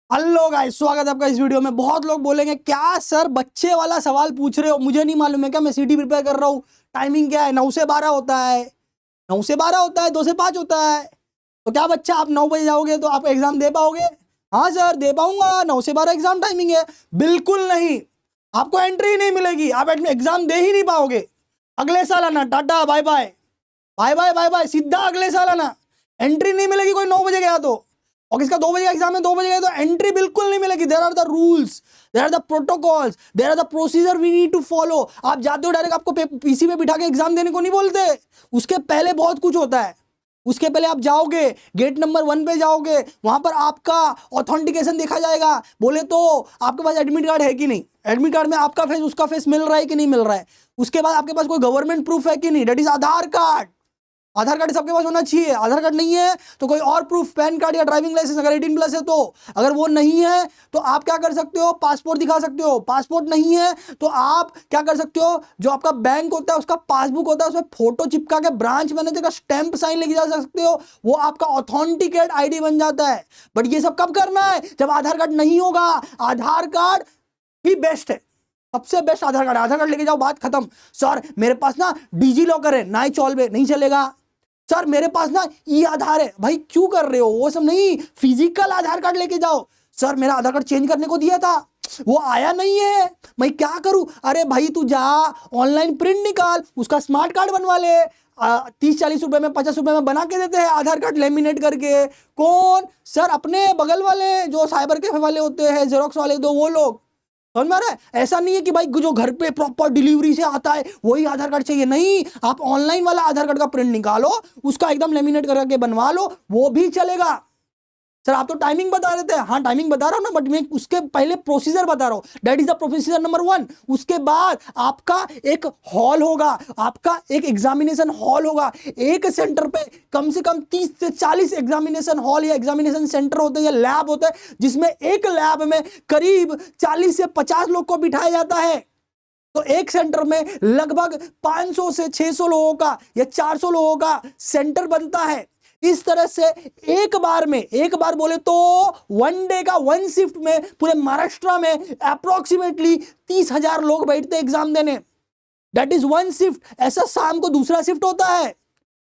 Hello guys, स्वागत है आपका इस वीडियो में। बहुत लोग बोलेंगे क्या सर बच्चे वाला सवाल पूछ रहे हो, मुझे नहीं मालूम है क्या, मैं सीटी प्रिपेयर कर रहा हूँ। टाइमिंग क्या है? 9 से 12 होता है, 9 से 12 होता है, 2 से 5 होता है। तो क्या बच्चा आप 9 बजे जाओगे तो आप एग्जाम दे पाओगे? हाँ सर दे पाऊंगा, 9 से 12 एग्जाम टाइमिंग है। बिल्कुल नहीं, आपको एंट्री ही नहीं मिलेगी, आप एग्जाम दे ही नहीं पाओगे। अगले साल आना, tata bye bye, bye bye bye bye, सीधा अगले साल आना। एंट्री नहीं मिलेगी कोई 9 बजे गया तो। और किसका 2 बजे का एग्जाम है, 2 बजे गए तो एंट्री बिल्कुल नहीं मिलेगी। There are the rules, there are the protocols, there are the procedure we need to follow. आप जाते हो डायरेक्ट, आपको पीसी पे बिठा के एग्जाम देने को नहीं बोलते। उसके पहले बहुत कुछ होता है। उसके पहले आप जाओगे, गेट नंबर 1 पे जाओगे, वहां पर आपका ऑथेंटिकेशन देखा जाएगा। बोले तो आपके पास एडमिट कार्ड है कि नहीं, एडमिट कार्ड में आपका फेस उसका फेस मिल रहा है कि नहीं मिल रहा है। उसके बाद आपके पास कोई गवर्नमेंट प्रूफ है कि नहीं, that is Aadhaar card. Aadhaar card सबके पास होना चाहिए। आधार कार्ड नहीं है तो कोई और प्रूफ, पैन कार्ड या ड्राइविंग लाइसेंस अगर 18+ है तो। अगर वो नहीं है तो आप क्या कर सकते हो, पासपोर्ट दिखा सकते हो। पासपोर्ट नहीं है तो आप क्या कर सकते हो, जो आपका बैंक होता है उसका पासबुक होता है, उसमें फोटो चिपका के ब्रांच मैनेजर का स्टैंप साइन लेके जा सकते हो। वो आपका ऑथेंटिकेट आईडी बन जाता है। बट ये सब कब करना है, जब आधार कार्ड नहीं होगा। आधार कार्ड ही बेस्ट है, सबसे बेस्ट आधार कार्ड। आधार कार्ड लेके जाओ, बात खत्म। सर मेरे पास ना डिजी लॉकर है, ना ही चॉल्वे, नहीं चलेगा। सर मेरे पास ना ई आधार है, भाई क्यों कर रहे हो वो सब नहीं, फिजिकल आधार कार्ड लेके जाओ। सर मेरा आधार कार्ड चेंज करने को दिया था, वो आया नहीं है, मैं क्या करूं? अरे भाई तू जा ऑनलाइन प्रिंट निकाल, उसका स्मार्ट कार्ड बनवा ले। 30-40 रुपए में, 50 रुपए में बना के देते हैं आधार कार्ड लेमिनेट करके। कौन? सर अपने बगल वाले जो साइबर कैफे वाले होते हैं, जेरोक्स वाले, दो वो लोग। समझ में आ रहा है? ऐसा नहीं है कि भाई जो घर पे प्रॉपर डिलीवरी से आता है वही आधार कार्ड चाहिए, नहीं। आप ऑनलाइन वाला आधार कार्ड का प्रिंट निकालो, उसका एकदम लेमिनेट करके बनवा लो, वो भी चलेगा। सर आप तो टाइमिंग बता रहे थे, हाँ टाइमिंग बता रहा हूं ना, बट मैं उसके पहले प्रोसीजर बता रहा हूं। That is the procedure number 1। उसके बाद आपका एक हॉल होगा, आपका एक एग्जामिनेशन हॉल होगा। एक सेंटर पे कम से कम 30 से 40 एग्जामिनेशन हॉल या एग्जामिनेशन सेंटर होते हैं या लैब होता है, जिसमें एक लैब में करीब 40 से 50 लोग को बिठाया जाता है। तो एक सेंटर में लगभग 500 से 600 लोगों का या 400 लोगों का सेंटर बनता है। इस तरह से एक बार में, एक बार बोले तो 1 डे का 1 शिफ्ट में पूरे महाराष्ट्र में अप्रोक्सीमेटली 30,000 लोग बैठते एग्जाम देने। That is 1 shift. ऐसा शाम को दूसरा शिफ्ट होता है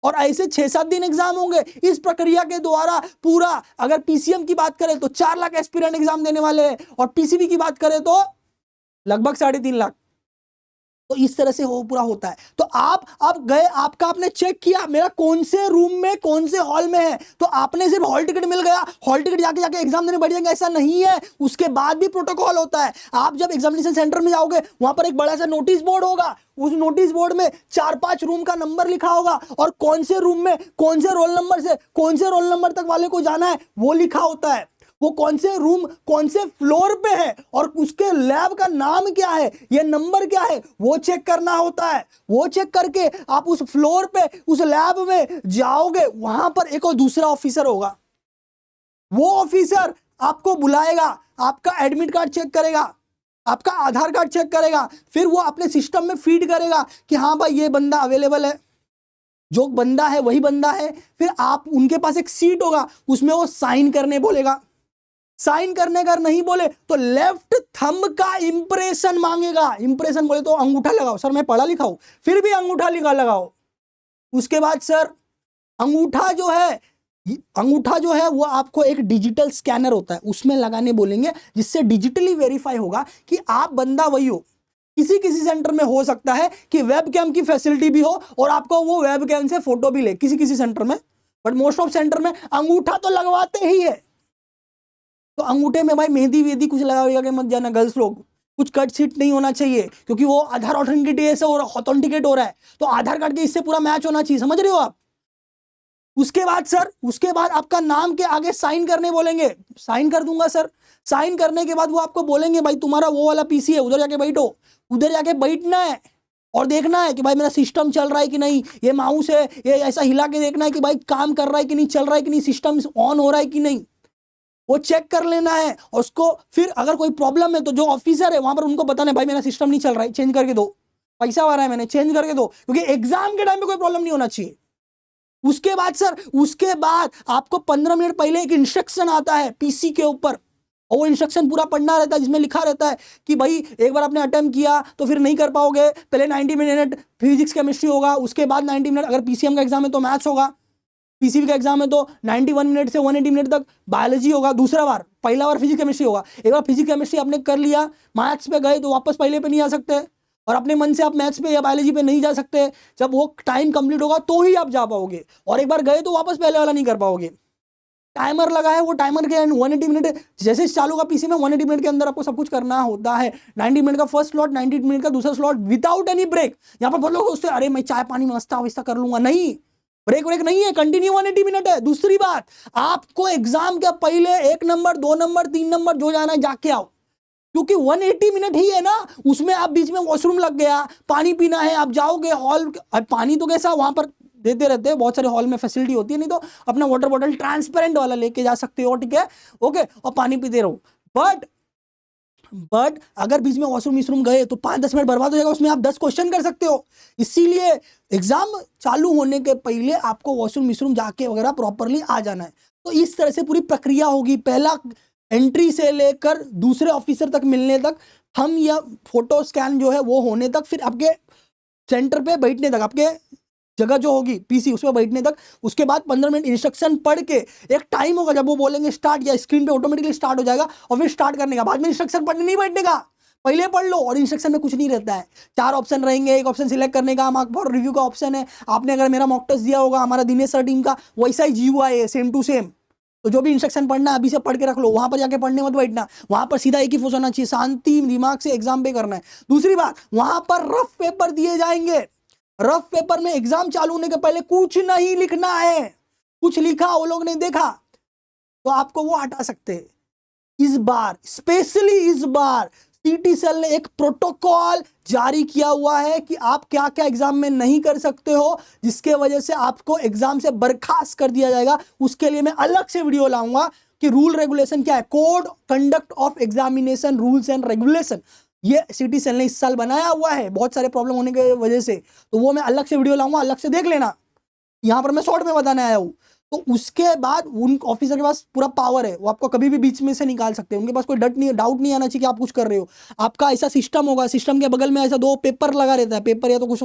और ऐसे 6-7 दिन एग्जाम होंगे। इस प्रक्रिया के द्वारा पूरा, अगर पीसीएम की बात करें तो 4 लाख एस्पिरेंट एग्जाम देने वाले हैं, और पीसीबी की बात करें तो लगभग 3.5 लाख। तो इस तरह से वो पूरा होता है। तो आप गए, आपका आपने चेक किया मेरा कौन से रूम में, कौन से हॉल में है, तो आपने सिर्फ हॉल टिकट मिल गया, हॉल टिकट जाके जाके एग्जाम देने बैठ जाएंगे, ऐसा नहीं है। उसके बाद भी प्रोटोकॉल होता है। आप जब एग्जामिनेशन सेंटर में जाओगे, वहां पर एक बड़ा सा नोटिस बोर्ड होगा। उस नोटिस बोर्ड में 4-5 रूम का नंबर लिखा होगा, और कौन से रूम में कौन से रोल नंबर से कौन से रोल नंबर तक वाले को जाना है वो लिखा होता है। वो कौन से रूम कौन से फ्लोर पे है और उसके लैब का नाम क्या है, ये नंबर क्या है, वो चेक करना होता है। वो चेक करके आप उस फ्लोर पे, उस लैब में जाओगे, वहां पर एक और दूसरा ऑफिसर होगा। वो ऑफिसर आपको बुलाएगा, आपका एडमिट कार्ड चेक करेगा, आपका आधार कार्ड चेक करेगा, फिर वो अपने सिस्टम में फीड करेगा कि हाँ भाई ये बंदा अवेलेबल है, जो बंदा है वही बंदा है। फिर आप, उनके पास एक सीट होगा, उसमें वो साइन करने बोलेगा। साइन करने का नहीं बोले तो लेफ्ट थंब का इंप्रेशन मांगेगा। इंप्रेशन बोले तो अंगूठा लगाओ। सर मैं पढ़ा लिखा हूं, फिर भी अंगूठा लगाओ। उसके बाद सर अंगूठा जो है, अंगूठा जो है वो आपको एक डिजिटल स्कैनर होता है उसमें लगाने बोलेंगे, जिससे डिजिटली वेरीफाई होगा कि आप बंदा वही हो। किसी किसी सेंटर में हो सकता है कि वेब कैम की फैसिलिटी भी हो और आपको वो वेब कैम से फोटो भी ले, किसी किसी सेंटर में। बट मोस्ट ऑफ सेंटर में अंगूठा तो लगवाते ही है। तो अंगूठे में भाई मेहंदी वेदी कुछ लगा के मत जाना गर्ल्स लोग, कुछ कट सीट नहीं होना चाहिए, क्योंकि वो आधार ऑथेंटिकेट हो रहा है। तो आधार कार्ड के इससे पूरा मैच होना चाहिए, समझ रहे हो आप? उसके बाद सर, उसके बाद आपका नाम के आगे साइन करने बोलेंगे। साइन कर दूंगा सर। साइन करने के बाद वो आपको बोलेंगे भाई तुम्हारा वो वाला पीसी है, उधर जाके बैठो। उधर जाके बैठना है और देखना है कि भाई मेरा सिस्टम चल रहा है कि नहीं, ये माउस है ये ऐसा हिला के देखना है कि भाई काम कर रहा है कि नहीं, चल रहा है कि नहीं, सिस्टम ऑन हो रहा है कि नहीं, वो चेक कर लेना है। और उसको फिर अगर कोई प्रॉब्लम है तो जो ऑफिसर है वहां पर उनको बताना है भाई मेरा सिस्टम नहीं चल रहा है, चेंज करके दो, पैसा आ रहा है मैंने, चेंज करके दो, क्योंकि एग्जाम के टाइम पे कोई प्रॉब्लम नहीं होना चाहिए। उसके बाद सर, उसके बाद आपको 15 मिनट पहले एक इंस्ट्रक्शन आता है पीसी के ऊपर, और वो इंस्ट्रक्शन पूरा पढ़ना रहता है जिसमें लिखा रहता है कि भाई एक बार आपने अटेम्प्ट किया तो फिर नहीं कर पाओगे, पहले 90 मिनट फिजिक्स केमिस्ट्री होगा, उसके बाद 90 मिनट अगर पीसीएम का एग्जाम है तो मैथ्स होगा, पीसीबी का एग्जाम है तो 91 मिनट से 180 मिनट तक बायोलॉजी होगा, दूसरा बार, पहला बार फिजिक्स केमिस्ट्री होगा। एक बार फिजिक्स केमिस्ट्री आपने कर लिया, मैथ्स पे गए तो वापस पहले पे नहीं आ सकते, और अपने मन से आप मैथ्स पे या बायोलॉजी पे नहीं जा सकते, जब वो टाइम कंप्लीट होगा तो ही आप जा पाओगे, और एक बार गए तो वापस पहले वाला नहीं कर पाओगे। टाइमर लगा है, वो टाइमर के 180 मिनट जैसे चालू का पीसी में 180 मिनट के अंदर आपको सब कुछ करना होता है। 90 मिनट का फर्स्ट स्लॉट, 90 मिनट का दूसरा स्लॉट विदाउट एनी ब्रेक। यहाँ पर बोलोगे उससे अरे मैं चाय पानी नाश्ता वास्ता कर लूंगा, नहीं, ब्रेक ब्रेक नहीं है, कंटिन्यू 180 मिनट है। दूसरी बात, आपको एग्जाम के पहले 1 नंबर 2 नंबर 3 नंबर जो जाना है जाके आओ, क्योंकि 180 मिनट ही है ना, उसमें आप बीच में वॉशरूम लग गया, पानी पीना है, आप जाओगे हॉल, पानी तो कैसा वहां पर देते रहते हैं, बहुत सारे हॉल में फैसिलिटी होती है, नहीं तो अपना वाटर बॉटल ट्रांसपेरेंट वाला लेके जा सकते हो, ठीक है, ओके, और पानी पीते रहो। बट अगर बीच में वॉशरूम गए तो 5-10 मिनट बर्बाद हो जाएगा, उसमें आप 10 क्वेश्चन कर सकते हो। इसीलिए एग्जाम चालू होने के पहले आपको वॉशरूम जाके वगैरह प्रॉपरली आ जाना है। तो इस तरह से पूरी प्रक्रिया होगी, पहला एंट्री से लेकर दूसरे ऑफिसर तक मिलने तक, हम या फोटो स्कैन जो है वो होने तक, फिर आपके सेंटर पे बैठने तक, आपके जगह जो होगी पीसी उस पर बैठने तक, उसके बाद 15 मिनट इंस्ट्रक्शन पढ़ के एक टाइम होगा जब वो बोलेंगे स्टार्ट, या स्क्रीन पे ऑटोमेटिकली स्टार्ट हो जाएगा, और फिर स्टार्ट करने का बाद में इंस्ट्रक्शन पढ़ने नहीं बैठने का, पहले पढ़ लो। और इंस्ट्रक्शन में कुछ नहीं रहता है, 4 ऑप्शन रहेंगे, एक ऑप्शन सिलेक्ट करने का, मार्क फॉर रिव्यू का ऑप्शन है। आपने अगर मेरा मॉक टेस्ट दिया होगा हमारा दिनेश सर टीम का, वैसा ही जीयूआई है, सेम टू सेम। तो जो भी इंस्ट्रक्शन पढ़ना है अभी से पढ़ के रख लो, वहां पर जाके पढ़ने मत बैठना, वहां पर सीधा एक ही फोकस होना चाहिए, शांति दिमाग से एग्जाम पे करना है। दूसरी बात, वहां पर रफ पेपर दिए जाएंगे, रफ पेपर में एग्जाम चालू होने के पहले कुछ नहीं लिखना है, कुछ लिखा वो लोग ने देखा तो आपको वो हटा सकते हैं। इस बार स्पेशली इस बार सीटी सेल ने एक प्रोटोकॉल जारी किया हुआ है कि आप क्या क्या एग्जाम में नहीं कर सकते हो, जिसके वजह से आपको एग्जाम से बर्खास्त कर दिया जाएगा। उसके लिए मैं अलग से वीडियो लाऊंगा कि रूल रेगुलेशन क्या है, code conduct of examination rules and regulation, ये सीटी सेल ने इस साल बनाया हुआ है बहुत सारे प्रॉब्लम होने की वजह से। तो वो मैं अलग से वीडियो लाऊंगा, अलग से देख लेना, यहां पर मैं शॉर्ट में बताने आया हूं। तो उसके बाद उन ऑफिसर के पास पूरा पावर है, वो आपको कभी भी बीच में से निकाल सकते हैं, उनके पास कोई डाउट नहीं आना चाहिए कि आप कुछ कर रहे हो। आपका ऐसा सिस्टम होगा, सिस्टम के बगल में ऐसा 2 पेपर लगा रहता है, पेपर या तो कुछ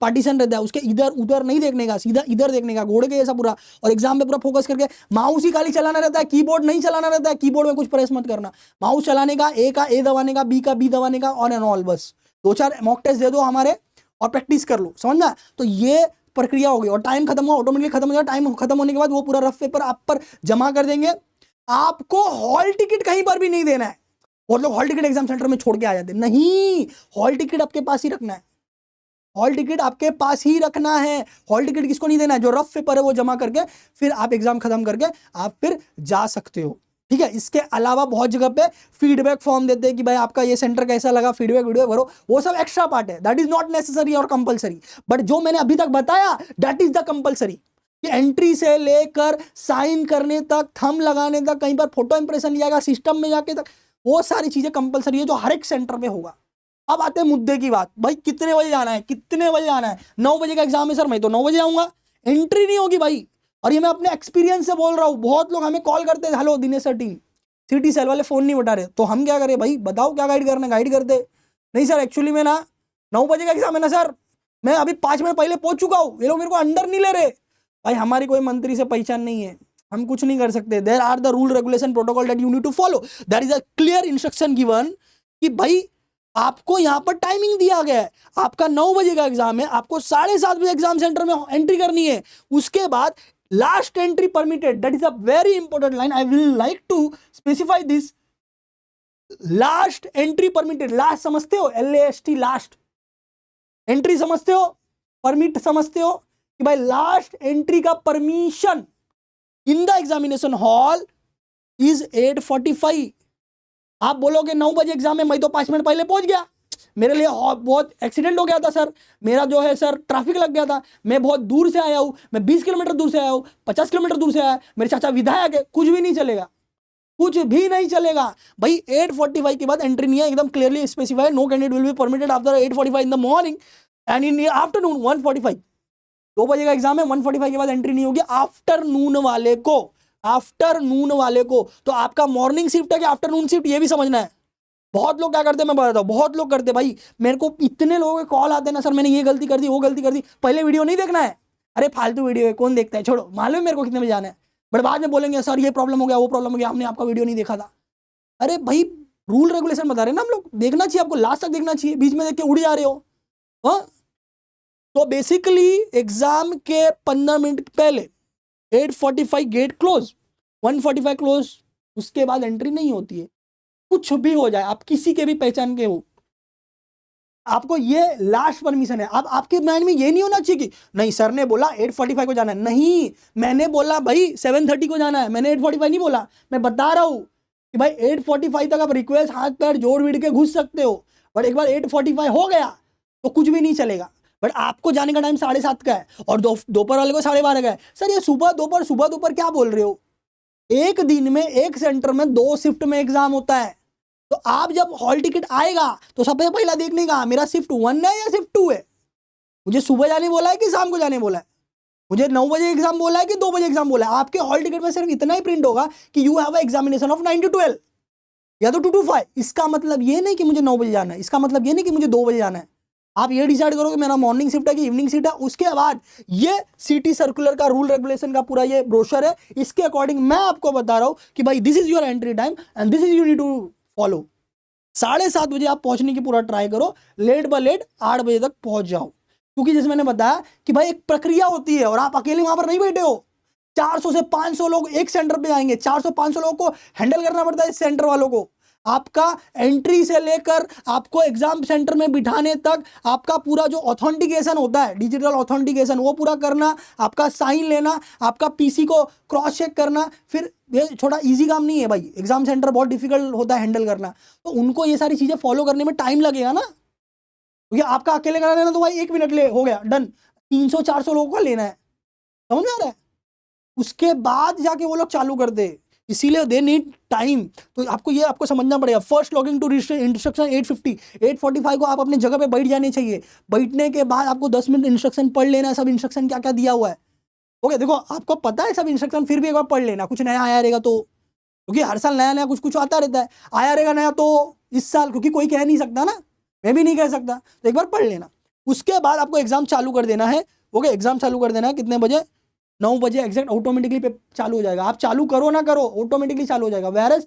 पार्टीशन रहता है, उसके इधर उधर नहीं देखने का, सीधा इधर देखने का, घोड़े के ऐसा पूरा, और एग्जाम पे पूरा फोकस करके माउस ही खाली चलाना रहता है, कीबोर्ड नहीं चलाना रहता है, कीबोर्ड में कुछ प्रेस मत करना, माउस चलाने का, ए का ए दबाने का, बी का बी दबाने का, ऑन एंड ऑल। बस 2-4 मॉक टेस्ट दे दो हमारे और प्रैक्टिस कर लो, समझना। तो ये प्रक्रिया होगी, और टाइम खत्म हुआ ऑटोमेटिकली खत्म हो जाएगा। टाइम खत्म होने के बाद वो पूरा रफ पेपर आप पर जमा कर देंगे। आपको हॉल टिकट कहीं पर भी नहीं देना है, और लोग हॉल टिकट एग्जाम सेंटर में छोड़ के आ जाते हैं, नहीं, हॉल टिकट आपके पास ही रखना है, हॉल टिकट आपके पास ही रखना है। हॉल टिकट किसको नहीं देना है, जो रफ पेपर है वो जमा करके फिर आप एग्जाम खत्म करके आप फिर जा सकते हो, ठीक है। इसके अलावा बहुत जगह पे फीडबैक फॉर्म देते हैं कि भाई आपका ये सेंटर कैसा लगा, फीडबैक वीडियो भरो, वो सब एक्स्ट्रा पार्ट है, दैट इज नॉट नेसेसरी और कंपलसरी। बट जो मैंने अभी तक बताया दैट इज द कंपलसरी, कि एंट्री से लेकर साइन करने तक, थंब लगाने तक, कहीं पर फोटो इंप्रेशन लिया गया सिस्टम में जाके तक, वो सारी चीजें कंपलसरी है जो हर एक सेंटर में होगा। अब आते हैं मुद्दे की बात, भाई कितने बजे जाना है, कितने बजे जाना है। 9 बजे का एग्जाम है सर, मैं तो 9 बजे आऊंगा, एंट्री नहीं होगी भाई। और ये मैं अपने एक्सपीरियंस से बोल रहा हूँ, बहुत लोग हमें कॉल करते हैं, हेलो दिनेश सर टीम, सीटी सेल वाले फोन नहीं उठा रहे, तो हम क्या करें भाई, बताओ क्या गाइड करना, गाइड करते नहीं सर, एक्चुअली में ना 9 बजे का एग्जाम है ना सर, मैं अभी 5 मिनट पहले पहुंच चुका हूँ, ये लोग मेरे को अंडर नहीं ले रहे। भाई हमारी कोई मंत्री से पहचान नहीं है, हम कुछ नहीं कर सकते। There are the rule regulation protocol that you need to follow, that is a clear instruction given कि भाई आपको यहाँ पर टाइमिंग दिया गया है, आपका 9 बजे का एग्जाम है, आपको 7:30 बजे एग्जाम सेंटर में एंट्री करनी है। उसके बाद last entry permitted, that is a very important line, I will like to specify this, last entry permitted, last समझते हो, LAST लास्ट एंट्री समझते हो, परमिट समझते हो, कि भाई लास्ट एंट्री का permission in the examination hall is 8:45। आप बोलोगे 9 बजे एग्जाम है, मैं तो 5 मिनट पहले पहुंच गया, मेरे लिए बहुत एक्सीडेंट हो गया था सर, मेरा जो है सर ट्रैफिक लग गया था, मैं बहुत दूर से आया हूं, मैं 20 किलोमीटर दूर से आया हूं, 50 किलोमीटर दूर से आया, मेरे चाचा विधायक है, कुछ भी नहीं चलेगा, कुछ भी नहीं चलेगा भाई। 8:45 के बाद एंट्री नहीं है, एकदम clearly specified, no candidate will be permitted after 8:45 in the morning and in afternoon 1:45। 2 बजे का एग्जाम है, 1:45 के बाद एंट्री नहीं होगी आफ्टरनून वाले को। आफ्टरनून वाले को। तो आपका मॉर्निंग शिफ्ट है कि आफ्टरनून शिफ्ट, ये भी समझना है। बहुत लोग क्या करते हैं मैं बताता हूँ, बहुत लोग करते भाई, मेरे को इतने लोगों के कॉल आते हैं ना, सर मैंने ये गलती कर दी, वो गलती कर दी। पहले वीडियो नहीं देखना है, अरे फालतू वीडियो है, कौन देखता है, छोड़ो, मालूम है मेरे को कितने बजे जाना है। बट बाद में बोलेंगे सर ये प्रॉब्लम हो गया, वो प्रॉब्लम हो गया, हमने आपका वीडियो नहीं देखा था। अरे भाई रूल रेगुलेशन बता रहे हैं ना हम लोग, देखना चाहिए आपको, लास्ट तक देखना चाहिए, बीच में देख के उड़ जा रहे हो। हाँ, तो बेसिकली एग्जाम के 15 मिनट पहले 8:45 गेट क्लोज, 1:45 क्लोज, उसके बाद एंट्री नहीं होती है। कुछ भी हो जाए, आप किसी के भी पहचान के हो, आपको ये लास्ट परमिशन है। अब आपके माइंड में ये नहीं होना चाहिए कि नहीं सर ने बोला 8:45 को जाना है, नहीं मैंने बोला भाई 7:30 को जाना है, मैंने 8:45 नहीं बोला। मैं बता रहा हूं कि भाई 8:45 तक आप रिक्वेस्ट हाथ पैर जोड़ विड़ के घुस सकते हो, बट एक बार 8:45 हो गया तो कुछ भी नहीं चलेगा। बट आपको जाने का टाइम 7:30 का है और दोपहर वाले को 12:30 का है। सर ये सुबह दोपहर क्या बोल रहे हो? एक दिन में एक सेंटर में 2 शिफ्ट में एग्जाम होता है। तो आप जब हॉल टिकट आएगा तो सबसे पहला देखने का मेरा शिफ्ट 1 है या शिफ्ट 2 है, मुझे सुबह जाने बोला है कि शाम को जाने बोला है, मुझे 9 बजे एग्जाम बोला है कि 2 बजे एग्जाम बोला है। आपके हॉल टिकट में सिर्फ इतना ही प्रिंट होगा कि you have examination of 9 to 12 या तो 2 to 5। इसका मतलब ये नहीं कि मुझे 9 बजे जाना है, इसका मतलब ये नहीं कि मुझे 2 बजे जाना है। आप ये डिसाइड करो कि मेरा मॉर्निंग शिफ्ट है कि इवनिंग शिफ्ट है। उसके बाद ये सिटी सर्कुलर का रूल रेगुलेशन का पूरा ये ब्रोशर है, इसके अकॉर्डिंग मैं आपको बता रहा हूं कि भाई this is your entry time and this is you need to follow. 7:30 बजे आप पहुंचने की पूरा ट्राई करो, लेट बाय लेट 8 बजे तक पहुंच जाओ। क्योंकि जैसे मैंने बताया कि भाई एक प्रक्रिया होती है और आप अकेले वहां पर नहीं बैठे हो। 400 से 500 लोग एक सेंटर पे आएंगे, 400-500 लोगों को हैंडल करना पड़ता है इस सेंटर वालों को। आपका एंट्री से लेकर आपको एग्जाम सेंटर में बिठाने तक आपका पूरा जो ऑथेंटिकेशन होता है, डिजिटल ऑथेंटिकेशन, वो पूरा करना, आपका साइन लेना, आपका पीसी को क्रॉस चेक करना। फिर ये छोटा इजी काम नहीं है भाई, एग्जाम सेंटर बहुत डिफिकल्ट होता है हैंडल करना। तो उनको ये सारी चीजें फॉलो करने में टाइम लगेगा ना, क्योंकि आपका अकेले कराना है तो भाई 1 मिनट ले हो गया डन। 300-400 लोगों का लेना है, समझ में आ रहा है? उसके बाद जाके वो लोग चालू कर दे, इसीलिए दे नीड टाइम। तो आपको समझना पड़ेगा। फर्स्ट लॉगिंग टू इंस्ट्रक्शन 8:50, 8:45 को आप अपने जगह पे बैठ जाने चाहिए। बैठने के बाद आपको 10 मिनट इंस्ट्रक्शन पढ़ लेना है, सब इंस्ट्रक्शन क्या क्या दिया हुआ है। ओके, देखो आपको पता है सब इंस्ट्रक्शन, फिर भी एक बार पढ़ लेना, कुछ नया आया रहेगा तो, क्योंकि हर साल नया नया कुछ कुछ आता रहता है। आया रहेगा नया तो इस साल, क्योंकि कोई कह नहीं सकता ना, मैं भी नहीं कह सकता, तो एक बार पढ़ लेना। उसके बाद आपको एग्जाम चालू कर देना है। ओके, एग्जाम चालू कर देना है कितने बजे? 9 बजे एग्जैक्ट ऑटोमेटिकली पे चालू हो जाएगा। आप चालू करो ना करो, ऑटोमेटिकली चालू हो जाएगा। वेयर एज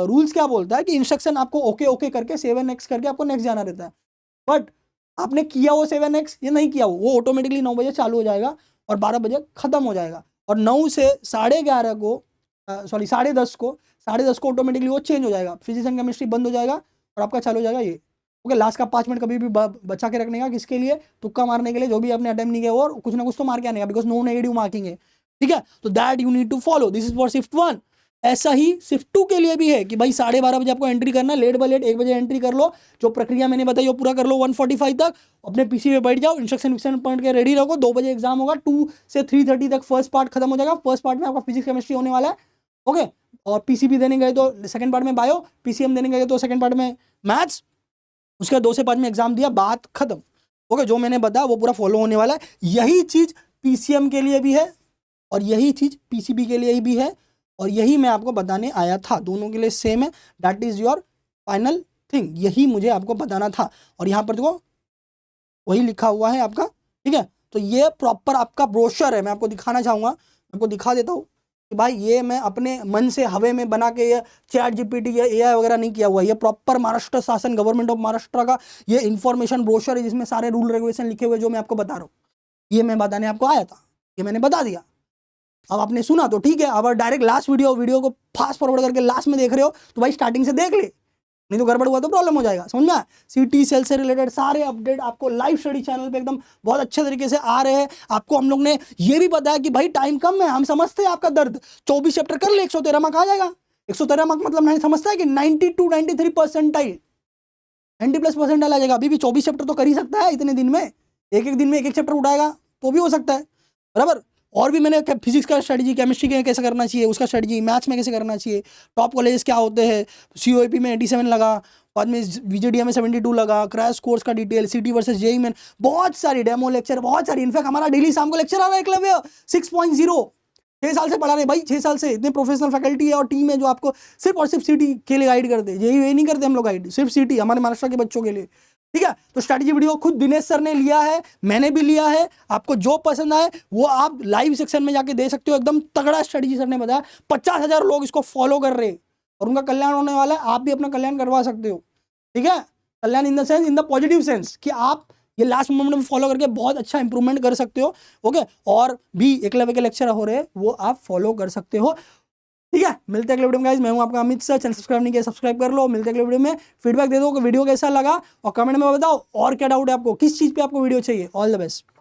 रूल्स क्या बोलता है कि इंस्ट्रक्शन आपको ओके ओके करके 7x करके आपको नेक्स्ट जाना रहता है। बट आपने किया वो 7x, ये नहीं किया वो ऑटोमेटिकली 9 बजे चालू हो जाएगा और 12 बजे खत्म हो जाएगा। और 9 से 11:30 को सॉरी 10:30 को 10:30 को ऑटोमेटिकली वो चेंज हो जाएगा, फिजिक्स एंड केमिस्ट्री बंद हो जाएगा और आपका चालू हो जाएगा ये। ओके, लास्ट का 5 मिनट कभी भी बचा के रखने का, किसके लिए? तुक्का मारने के लिए, जो भी आपने अटेम्प्ट नहीं किया और कुछ ना कुछ तो मार के आने का, बिकॉज नो नेगेटिव मार्किंग है। ठीक है, तो that you need to follow. This is for shift 1। ऐसा ही शिफ्ट 2 के लिए भी है कि भाई 12:30 बजे आपको एंट्री करना है, लेट बाय लेट 1 बजे एंट्री कर लो, जो प्रक्रिया मैंने बताई वो पूरा कर लो 1:45 तक, अपने पीसी पे बैठ जाओ, इंस्ट्रक्शन पॉइंट के रेडी रखो। 2 बजे एग्जाम होगा, 2 से 3:30 तक फर्स्ट पार्ट खत्म हो जाएगा। फर्स्ट पार्ट में आपका फिजिक्स केमिस्ट्री होने वाला है। ओके, और पीसीबी देने गए तो सेकंड पार्ट में बायो, पीसीएम देने गए तो सेकंड पार्ट में मैथ्स। उसके 2 से 5 में एग्जाम दिया, बात खत्म। ओके, जो मैंने बताया वो पूरा फॉलो होने वाला है। यही चीज पीसीएम के लिए भी है और यही चीज पीसीबी के लिए भी है, और यही मैं आपको बताने आया था। दोनों के लिए सेम है, that is your final thing. यही मुझे आपको बताना था। और यहाँ पर देखो वही लिखा हुआ है आपका। ठीक है, तो ये प्रॉपर आपका ब्रोशर है, मैं आपको दिखाना चाहूंगा, आपको दिखा देता हूँ कि भाई ये मैं अपने मन से हवे में बना के ये चैट जीपीटी या एआई वगैरह नहीं किया हुआ है। ये प्रॉपर महाराष्ट्र शासन, गवर्नमेंट ऑफ महाराष्ट्र का ये इन्फॉर्मेशन ब्रोशर है, जिसमें सारे रूल रेगुलेशन लिखे हुए जो मैं आपको बता रहा हूँ। ये मैं बताने आपको आया था, ये मैंने बता दिया। अब आपने सुना तो ठीक है, अब डायरेक्ट लास्ट वीडियो को फास्ट फॉरवर्ड करके लास्ट में देख रहे हो तो भाई स्टार्टिंग से देख ले, नहीं तो गड़बड़ हुआ तो प्रॉब्लम हो जाएगा। समझ में? सिटी सेल से रिलेटेड सारे अपडेट आपको लाइव स्टडी चैनल पे एकदम बहुत अच्छे तरीके से आ रहे हैं। आपको हम लोग ने ये भी बताया कि भाई टाइम कम है, हम समझते हैं आपका दर्द। 24 चैप्टर कर ले, 113 मार्क आ जाएगा। 113 मार्क मतलब नहीं समझता है कि 92-93 परसेंटाइल, 90+ परसेंटाइल आ जाएगा। अभी भी 24 चैप्टर तो कर ही सकता है इतने दिन में, एक दिन में एक चैप्टर उठाएगा तो भी हो सकता है, बराबर। और भी मैंने फिजिक्स का स्ट्रेटजी, केमिस्ट्री के कैसे करना चाहिए उसका स्ट्रेटजी, मैथ्स में कैसे करना चाहिए, टॉप कॉलेजेस क्या होते हैं, सीओईपी में 87 लगा, बाद में वीजेडीए में 72 लगा, क्रैश कोर्स का डिटेल, सिटी वर्सेस जेई में, बहुत सारी डेमो लेक्चर, बहुत सारी। इनफैक्ट हमारा डेली शाम को लेक्चर आ रहा है एकलव्य 6.0, 6 साल से पढ़ा रहे भाई, 6 साल से इतने प्रोफेशनल फैकल्टी है और टीम है जो आपको सिर्फ और सिर्फ सीटी के लिए गाइड करते हैं। ये नहीं करते हम लोग गाइड, सिर्फ सीटी हमारे महाराष्ट्र के बच्चों के लिए। ठीक है, तो स्ट्रैटेजी वीडियो खुद दिनेश सर ने लिया है, मैंने भी लिया है। आपको जो पसंद आए वो आप लाइव सेक्शन में जाके दे सकते हो। एकदम तगड़ा स्ट्रैटेजी सर ने बताया, 50,000 लोग इसको फॉलो कर रहे हैं और उनका कल्याण होने वाला है। आप भी अपना कल्याण करवा सकते हो। ठीक है, कल्याण in the sense, in the positive sense, कि आप ये लास्ट मोमेंट में फॉलो करके बहुत अच्छा इंप्रूवमेंट कर सकते हो। ओके, और भी एकलव्य के लेक्चर हो रहे हैं वो आप फॉलो कर सकते हो। ठीक है, मिलते हैं अगले वीडियो में गाइस। मैं हूं आपका अमित सर, चैनल सब्सक्राइब नहीं किया सब्सक्राइब कर लो। मिलते हैं अगले वीडियो में, फीडबैक दे दो कि वीडियो कैसा लगा और कमेंट में बताओ और क्या डाउट है आपको, किस चीज पे आपको वीडियो चाहिए। All the best.